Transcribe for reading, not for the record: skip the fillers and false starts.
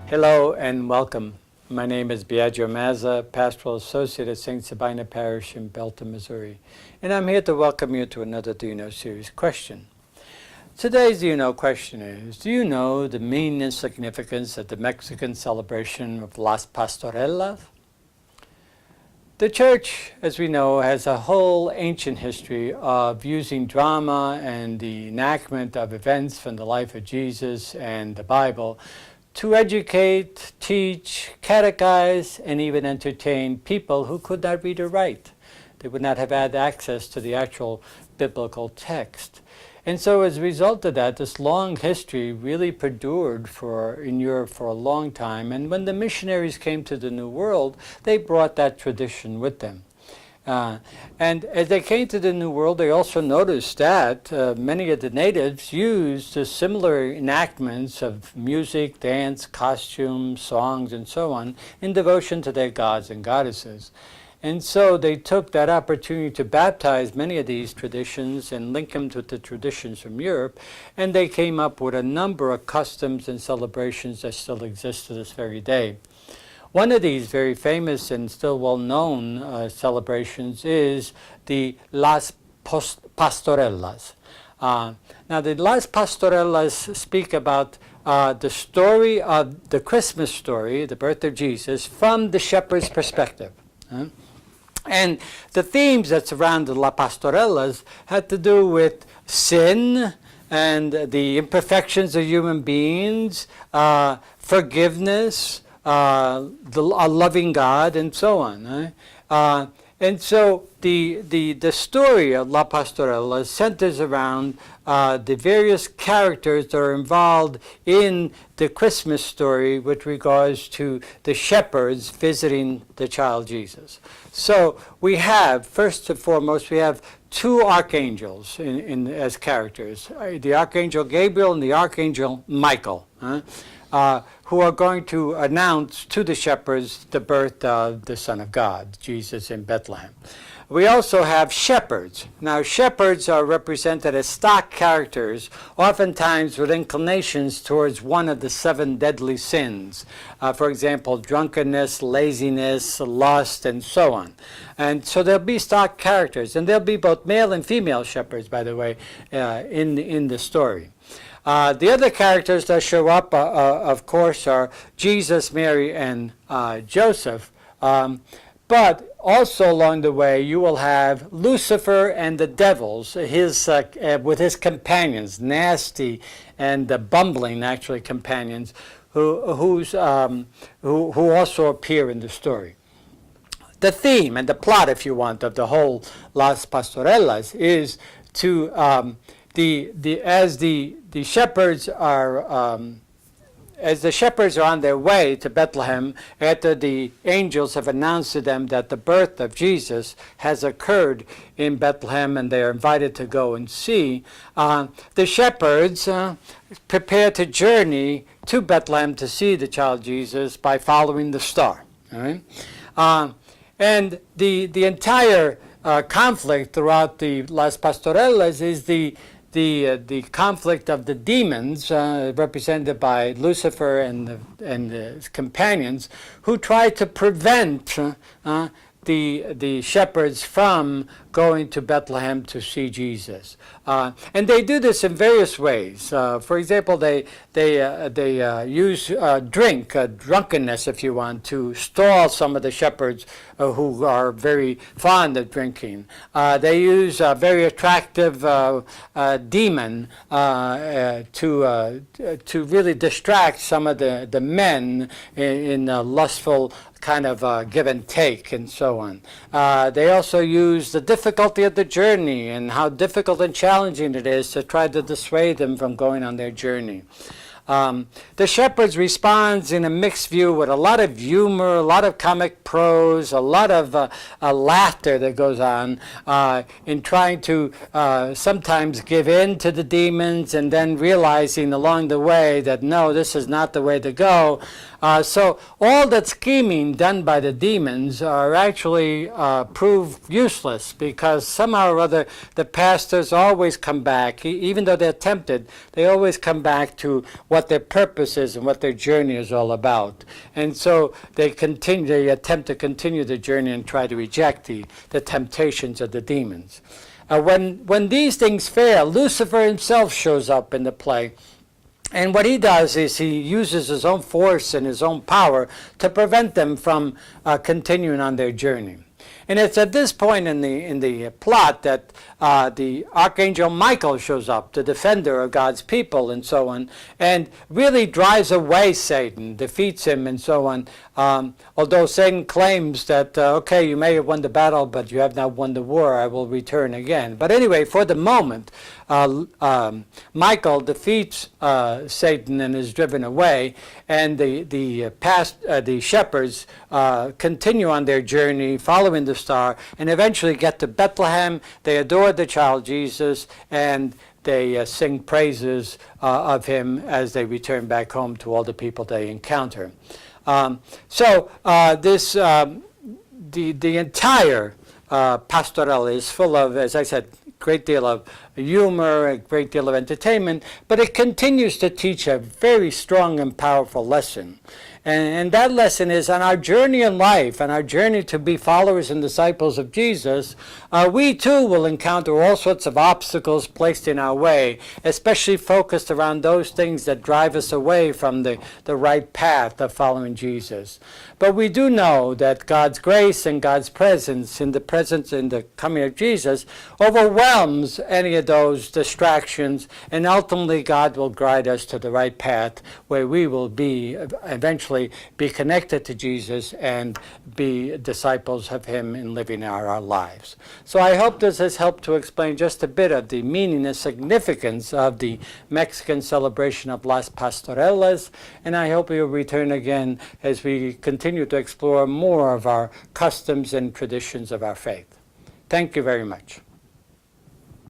Hello and welcome. My name is Biagio Mazza, Pastoral Associate at St. Sabina Parish in Belton, Missouri. And I'm here to welcome you to another Do You Know series question. Today's Do You Know question is, do you know the meaning and significance of the Mexican celebration of Las Pastorelas? The Church, as we know, has a whole ancient history of using drama and the enactment of events from the life of Jesus and the Bible to educate, teach, catechize, and even entertain people who could not read or write. They would not have had access to the actual biblical text. And so as a result of that, this long history really perdured in Europe for a long time. And when the missionaries came to the New World, they brought that tradition with them. And as they came to the New World, they also noticed that many of the natives used similar enactments of music, dance, costumes, songs, and so on in devotion to their gods and goddesses. And so they took that opportunity to baptize many of these traditions and link them to the traditions from Europe, and they came up with a number of customs and celebrations that still exist to this very day. One of these very famous and still well-known celebrations is the Las Pastorelas. Now the Las Pastorelas speak about the story of the Christmas story, the birth of Jesus, from the shepherd's perspective. And the themes that surround the Las Pastorelas had to do with sin and the imperfections of human beings, forgiveness, a loving God, and so on. And so the story of La Pastorela centers around the various characters that are involved in the Christmas story with regards to the shepherds visiting the child Jesus. So we have, first and foremost, we have two archangels as characters, the Archangel Gabriel and the Archangel Michael. Who are going to announce to the shepherds the birth of the Son of God, Jesus in Bethlehem. We also have shepherds. Now, shepherds are represented as stock characters, oftentimes with inclinations towards one of the 7 deadly sins. For example, drunkenness, laziness, lust, and so on. And so there'll be stock characters, and there'll be both male and female shepherds, by the way, in the story. The other characters that show up, of course, are Jesus, Mary, and Joseph. But also along the way, you will have Lucifer and the devils, with his companions, nasty and bumbling, actually, companions, who also appear in the story. The theme and the plot, if you want, of the whole Las Pastorelas is to as the shepherds are on their way to Bethlehem after the angels have announced to them that the birth of Jesus has occurred in Bethlehem and they are invited to go and see, the shepherds prepare to journey to Bethlehem to see the child Jesus by following the star. All right? And the entire conflict throughout the Las Pastorelas is the conflict of the demons, represented by Lucifer and his companions, who try to prevent the shepherds from going to Bethlehem to see Jesus. And they do this in various ways. For example, they use drunkenness, if you want, to stall some of the shepherds who are very fond of drinking. They use a very attractive demon to really distract some of the men in lustful kind of give and take and so on. They also use the difficulty of the journey and how difficult and challenging it is to try to dissuade them from going on their journey. The shepherds responds in a mixed view with a lot of humor, a lot of comic prose, a lot of laughter that goes on in trying to sometimes give in to the demons and then realizing along the way that no, this is not the way to go. So all that scheming done by the demons are actually proved useless, because somehow or other the pastors always come back, even though they're tempted, they always come back to what their purpose is and what their journey is all about. And so they attempt to continue the journey and try to reject the temptations of the demons. When these things fail, Lucifer himself shows up in the play. And what he does is he uses his own force and his own power to prevent them from continuing on their journey. And it's at this point in the plot that the Archangel Michael shows up, the defender of God's people and so on, and really drives away Satan, defeats him and so on. Although Satan claims that, okay, you may have won the battle, but you have not won the war, I will return again. But anyway, for the moment, Michael defeats Satan and is driven away, and the shepherds continue on their journey, following the star, and eventually get to Bethlehem. They adore the child Jesus, and they sing praises of him as they return back home to all the people they encounter. The entire Pastorela is full of, as I said, great deal of humor, a great deal of entertainment, but it continues to teach a very strong and powerful lesson. And that lesson is, on our journey in life, on our journey to be followers and disciples of Jesus, we too will encounter all sorts of obstacles placed in our way, especially focused around those things that drive us away from the right path of following Jesus. But we do know that God's grace and God's presence in the coming of Jesus overwhelms any of those distractions, and ultimately God will guide us to the right path where we will eventually be connected to Jesus and be disciples of him in living our lives. So I hope this has helped to explain just a bit of the meaning and significance of the Mexican celebration of Las Pastorelas, and I hope you'll return again as we continue to explore more of our customs and traditions of our faith. Thank you very much.